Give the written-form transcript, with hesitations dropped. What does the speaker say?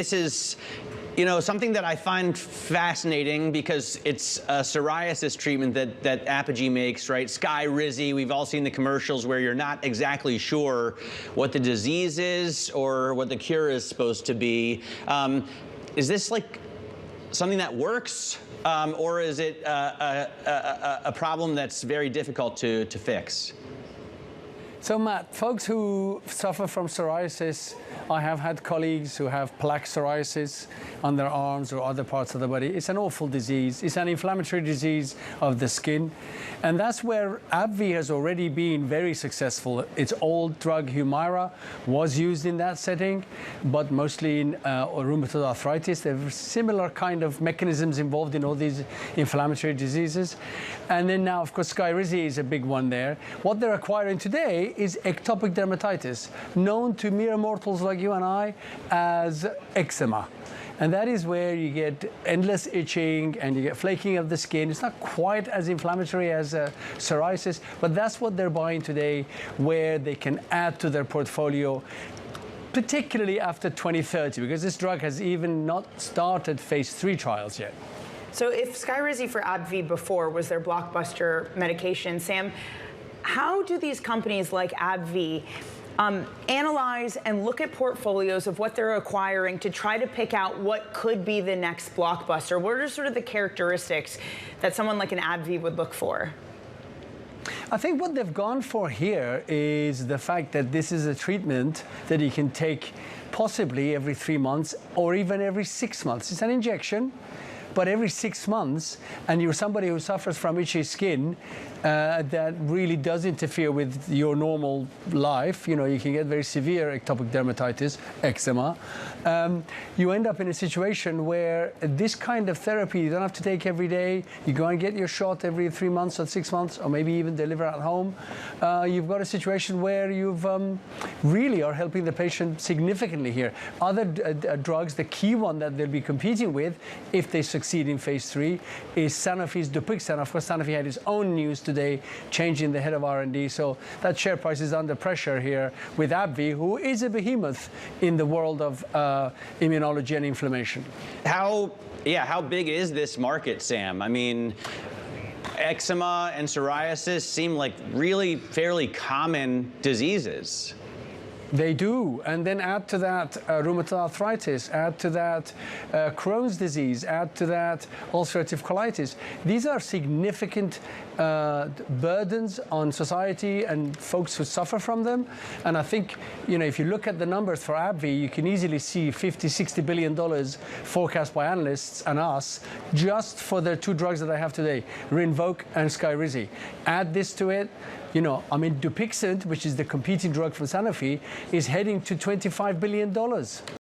This is, something that I find fascinating because it's a psoriasis treatment that Apogee makes, right? Skyrizi, we've all seen the commercials where you're not exactly sure what the disease is or what the cure is supposed to be. Is this like something that works, or is it a problem that's very difficult to fix? So Matt, folks who suffer from psoriasis, I have had colleagues who have plaque psoriasis on their arms or other parts of the body. It's an awful disease. It's an inflammatory disease of the skin. And that's where AbbVie has already been very successful. Its old drug Humira was used in that setting, but mostly in rheumatoid arthritis. There are similar kind of mechanisms involved in all these inflammatory diseases. And then now, of course, Skyrizi is a big one there. What they're acquiring today is atopic dermatitis, known to mere mortals like you and I as eczema. And that is where you get endless itching and you get flaking of the skin. It's not quite as inflammatory as psoriasis, but that's what they're buying today, where they can add to their portfolio, particularly after 2030, because this drug has even not started phase 3 trials yet. So if Skyrizi for AbbVie before was their blockbuster medication, Sam, how do these companies like AbbVie analyze and look at portfolios of what they're acquiring to try to pick out what could be the next blockbuster? What are sort of the characteristics that someone like an AbbVie would look for? I think what they've gone for here is the fact that this is a treatment that you can take possibly every 3 months or even every 6 months. It's an injection, but every 6 months, and you're somebody who suffers from itchy skin, that really does interfere with your normal life. You can get very severe atopic dermatitis, eczema. You end up in a situation where this kind of therapy you don't have to take every day. You go and get your shot every 3 months or 6 months, or maybe even deliver at home. You've got a situation where you've really are helping the patient significantly here. Other drugs, the key one that they'll be competing with, if they succeed in phase 3, is Sanofi's Dupixent. Of course, Sanofi had its own news today, changing the head of R&D. So that share price is under pressure here with AbbVie, who is a behemoth in the world of immunology and inflammation. How big is this market, Sam? I mean, eczema and psoriasis seem like really fairly common diseases. They do, and then add to that rheumatoid arthritis, add to that Crohn's disease, add to that ulcerative colitis. These are significant burdens on society and folks who suffer from them. And I think, if you look at the numbers for AbbVie, you can easily see $50–60 billion forecast by analysts and us just for their 2 drugs that they have today, Rinvoq and Skyrizi. Add this to it. Dupixent, which is the competing drug from Sanofi, is heading to $25 billion.